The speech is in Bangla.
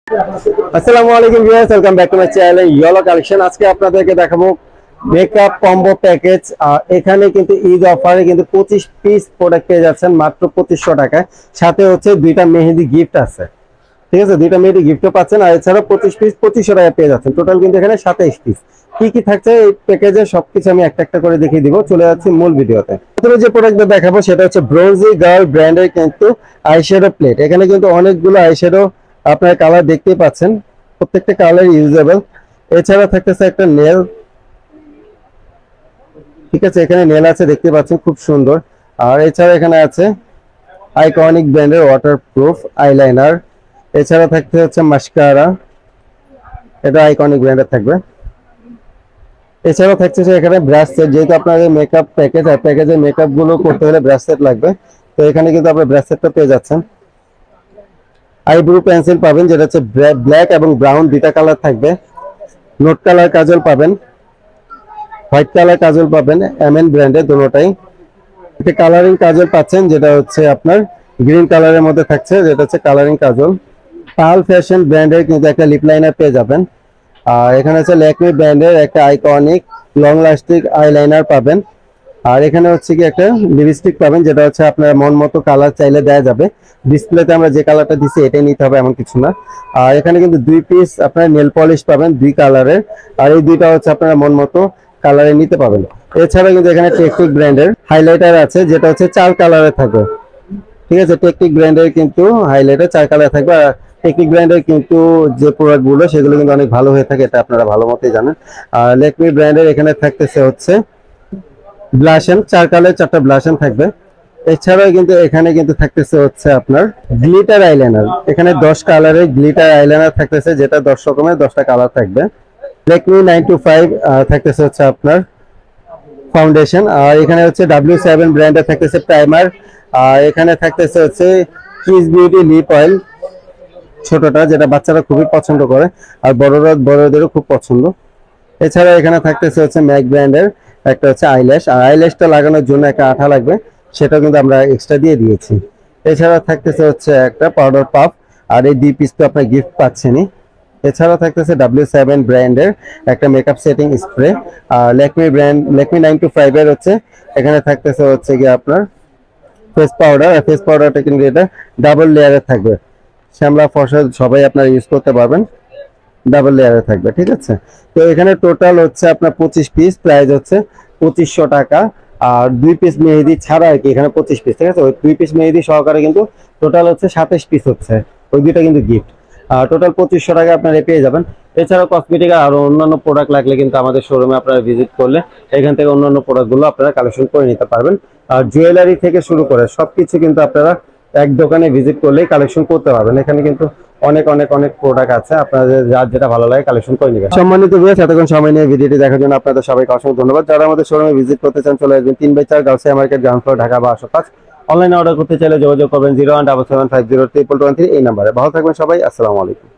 আসসালামু আলাইকুম viewers, welcome back to my channel yellow collection. আজকে আপনাদেরকে দেখাবো মেকআপ কম্বো প্যাকেজ। এখানে কিন্তু ঈদ অফারে কিন্তু 25 পিস প্রোডাক্ট পেয়ে যাচ্ছেন মাত্র 2500 টাকায়। সাথে হচ্ছে দুইটা মেহেদি গিফট আছে, ঠিক আছে, দুইটা মেহেদি গিফটও পাচ্ছেন। আর এছাড়া 25 পিস 2500 টাকায় পেয়ে যাচ্ছেন। টোটাল কিন্তু এখানে 27 পিস। কি কি থাকছে এই প্যাকেজে সবকিছু আমি একটা একটা করে দেখিয়ে দিব। চলে যাচ্ছি মূল ভিডিওতে। প্রথমে যে প্রোডাক্টটা দেখাবো সেটা হচ্ছে ব্রোঞ্জি গার্ল ব্র্যান্ডের কিন্তু আইশ্যাডো প্লেট। এখানে কিন্তু অনেকগুলো আইশ্যাডো আপনার কালার দেখতেই পাচ্ছেন, প্রত্যেকটা কালার ইউজেবল। এছাড়া থাকতেছে একটা নেল, ঠিক আছে, এখানে নেল আছে দেখতে পাচ্ছেন, খুব সুন্দর। আর এছাড়া এখানে আছে আইকনিক ব্র্যান্ডের ওয়াটারপ্রুফ আইলাইনার। এছাড়া থাকতে হচ্ছে মাস্কারা, এটা আইকনিক ব্র্যান্ডের থাকবে। এছাড়াও থাকছে এখানে ব্রাশ সেট, যেহেতু আপনাদের মেকআপ প্যাকেজ, আর প্যাকেজে মেকআপ গুলো করতে হলে ব্রাশ সেট লাগবে, তো এখানে কিন্তু আপনার ব্রাশ সেটটা পেয়ে যাচ্ছেন। আইব্রো পেন্সিল পাবেন, যেটা হচ্ছে ব্ল্যাক এবং ব্রাউন দুইটা কালার থাকবে। নোট কালার কাজল পাবেন, হোয়াইট কালার কাজল পাবেন, এমএন ব্র্যান্ডের দুটোটাই। একটা কালারিং কাজল পাচ্ছেন, যেটা হচ্ছে আপনার গ্রিন কালারের মধ্যে থাকছে, যেটা হচ্ছে কালারিং কাজল। পার্ল ফ্যাশন ব্র্যান্ডের কিন্তু একটা লিপ লাইনার পেয়ে যাবেন। আর এখানে হচ্ছে ল্যাকমি ব্র্যান্ডের একটা আইকনিক লং লাস্টিক আইলাইনার পাবেন। আর এখানে হচ্ছে কি একটা লিপস্টিক পাবেন, যেটা হচ্ছে আপনার মন মতো কালার চাইলে দেওয়া যাবে। ডিসপ্লেতে আমরা যে কালারটা দিচ্ছি এটাই নিতে হবে এমন কিছু না। আর এখানে কিন্তু 2 পিস আপনার নেল পলিশ পাবেন 2 কালারের, আর এই দুইটা হচ্ছে আপনারা মন মতো কালারে নিতে পাবেন। এছাড়া কিন্তু এখানে টেকনিক ব্র্যান্ডের হাইলাইটার আছে, যেটা হচ্ছে 4 কালারে থাকবে, ঠিক আছে। টেকনিক ব্র্যান্ডের কিন্তু হাইলাইটার 4 কালার থাকবে। আর টেকনিক ব্র্যান্ডের কিন্তু যে প্রোডাক্ট গুলো সেগুলো কিন্তু অনেক ভালো হয়ে থাকে, এটা আপনারা ভালো মতোই জানেন। আর ল্যাকমি ব্র্যান্ডের এখানে থাকতেছে হচ্ছে ব্লাশন, 4 কালার 4টা ব্লাশন থাকবে। এছাড়াও কিন্তু এখানে কিন্তু থাকতেছে হচ্ছে আপনার গ্লিটার আইলাইনার। এখানে 10 কালারের গ্লিটার আইলাইনার থাকতেছে, যেটা 10 রকমের 10টা কালার থাকবে। ল্যাকমি 925 থাকতেছে হচ্ছে আপনার ফাউন্ডেশন। আর এখানে হচ্ছে W7 ব্র্যান্ডের থাকতেছে প্রাইমার। আর এখানে থাকতেছে হচ্ছে কিস বিউটি লিপ অয়েল, ছোটটা, যেটা বাচ্চারা খুবই পছন্দ করে, আর বড়দেরও খুব পছন্দ। এছাড়া এখানে থাকতেছে হচ্ছে ম্যাক ব্র্যান্ডের একটা হচ্ছে আইল্যাশ, আর আইল্যাশটা লাগানোর জন্য একটা আঠা লাগবে, সেটা কিন্তু আমরা এক্সট্রা দিয়ে দিয়েছি। এছাড়া থাকতেছে হচ্ছে একটা পাউডার পাফ, আর এই 2 পিস তো আপনার গিফট পাচ্ছেনই। এছাড়া থাকতেছে W7 ব্র্যান্ডের একটা মেকআপ সেটিং স্প্রে। আর ল্যাকমি 925 এর হচ্ছে এখানে থাকতেছে হচ্ছে কি আপনার ফেস পাউডার। ফেস পাউডারটা কিন্তু এটা ডাবল লেয়ারের থাকবে, শ্যামলা ফর্সা সবাই আপনারা ইউজ করতে পারবেন, ডাবল লেয়ারে থাকবে, ঠিক আছে। তো এখানে টোটাল হচ্ছে আপনার 25 পিস, প্রাইস হচ্ছে 2500 টাকা। আর 2 পিস মেহেদি ছাড়া আর কি এখানে 25 পিস, ঠিক আছে। ওই 2 পিস মেহেদি সহকারে কিন্তু টোটাল হচ্ছে 27 পিস হচ্ছে, ওই দুইটা কিন্তু গিফট। আর টোটাল 2500 টাকা আপনারা পেয়ে যাবেন। এছাড়াও কসমেটিক আর অন্যান্য প্রোডাক্ট লাগলে কিন্তু আমাদের শোরুমে আপনারা ভিজিট করলে এখান থেকে অন্যান্য প্রোডাক্টগুলো আপনারা কালেকশন করে নিতে পারবেন। আর জুয়েলারি থেকে শুরু করে সবকিছু কিন্তু আপনারা এক দোকানে ভিজিট করলেই কালেকশন করতে পারবেন। এখানে কিন্তু অনেক অনেক অনেক প্রোডাক্ট আছে, আপনাদের যার যেটা ভালো লাগে কালেকশন করে নেবেন। সম্মানিত ভিউয়ার্স, এতক্ষণ সময় নিয়ে ভিডিওটি দেখার জন্য আপনাদের সবাইকে অসংখ্য ধন্যবাদ। যারা আমাদের শোরুমে ভিজিট করতে চান চলে আসবেন 3/4 গার্লসিয়া মার্কেট, গ্রাউন্ড ফ্লোর, ঢাকা 1205। অনলাইনে অর্ডার করতে চাইলে যোগাযোগ করবেন 01775022213 এই নাম্বারে। ভালো থাকবেন সবাই, আসসালামু আলাইকুম।